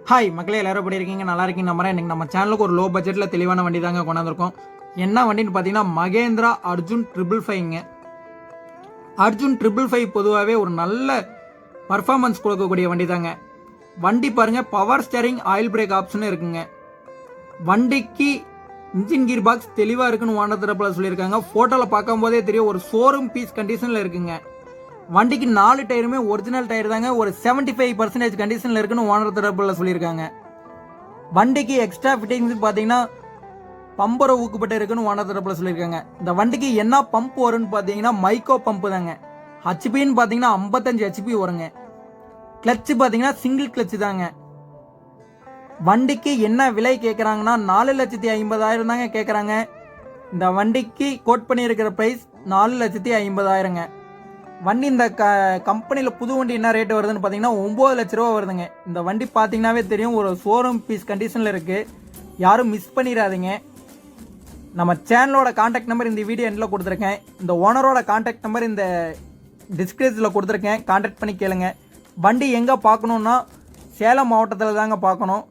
Hi மக்களே, எல்லாரும் எப்படி இருக்கீங்க? நல்லா இருக்கீங்க நம்புறேன். இன்னைக்கு நம்ம சேனலுக்கு ஒரு லோ பட்ஜெட்டில் தெளிவான வண்டி தாங்க கொண்டாந்துருக்கோம். என்ன வண்டின்னு பார்த்தீங்கன்னா மகேந்திரா அர்ஜுன் 555ங்க. அர்ஜுன் 555 பொதுவாகவே ஒரு நல்ல பர்ஃபார்மன்ஸ் கொடுக்கக்கூடிய வண்டி தாங்க. வண்டி பாருங்க, பவர் ஸ்டேரிங் ஆயில் பிரேக் ஆப்ஷனும் இருக்குங்க. வண்டிக்கு இன்ஜின் கீர் பாக்ஸ் தெளிவாக இருக்குன்னு ஓனர் தரப்பில் சொல்லியிருக்காங்க. ஃபோட்டோவில் பார்க்கும்போதே தெரியும், ஒரு ஷோரூம் பீஸ் கண்டிஷனில் இருக்குங்க. வண்டிக்கு 4 டயருமே ஒரிஜினல் டயர் தாங்க. ஒரு 75% கண்டிஷனில் இருக்குன்னு ஓனர் தரப்பில் சொல்லியிருக்காங்க. வண்டிக்கு எக்ஸ்ட்ரா ஃபிட்டிங்ஸ் பார்த்தீங்கன்னா பம்பரை ஊக்குப்பட்டு இருக்குன்னு ஓனர் தரப்பில் சொல்லியிருக்காங்க. இந்த வண்டிக்கு என்ன பம்ப் வரும்னு பார்த்தீங்கன்னா மைக்கோ பம்ப் தாங்க. ஹெச்பின்னு பார்த்தீங்கன்னா 55 ஹெச்பி வருங்க. கிளச்சு பார்த்தீங்கன்னா சிங்கிள் கிளச்சு தாங்க. வண்டிக்கு என்ன விலை கேட்குறாங்கன்னா 4,50,000 தாங்க கேட்குறாங்க. இந்த வண்டிக்கு கோட் பண்ணியிருக்கிற ப்ரைஸ் 4,50,000ங்க. வண்டி இந்த கம்பெனியில் புது வண்டி என்ன ரேட்டு வருதுன்னு பார்த்தீங்கன்னா 9 லட்ச ரூபா வருதுங்க. இந்த வண்டி பார்த்தீங்கன்னாவே தெரியும், ஒரு ஷோரூம் பீஸ் கண்டிஷனில் இருக்குது. யாரும் மிஸ் பண்ணிடாதீங்க. நம்ம சேனலோட கான்டாக்ட் நம்பர் இந்த வீடியோ எண்டில் கொடுத்துருக்கேன். இந்த ஓனரோட கான்டாக்ட் நம்பர் இந்த டிஸ்கிரிப்ஷனில் கொடுத்துருக்கேன். கான்டாக்ட் பண்ணி கேளுங்க. வண்டி எங்கே பார்க்கணுன்னா சேலம் மாவட்டத்தில் தாங்க பார்க்கணும்.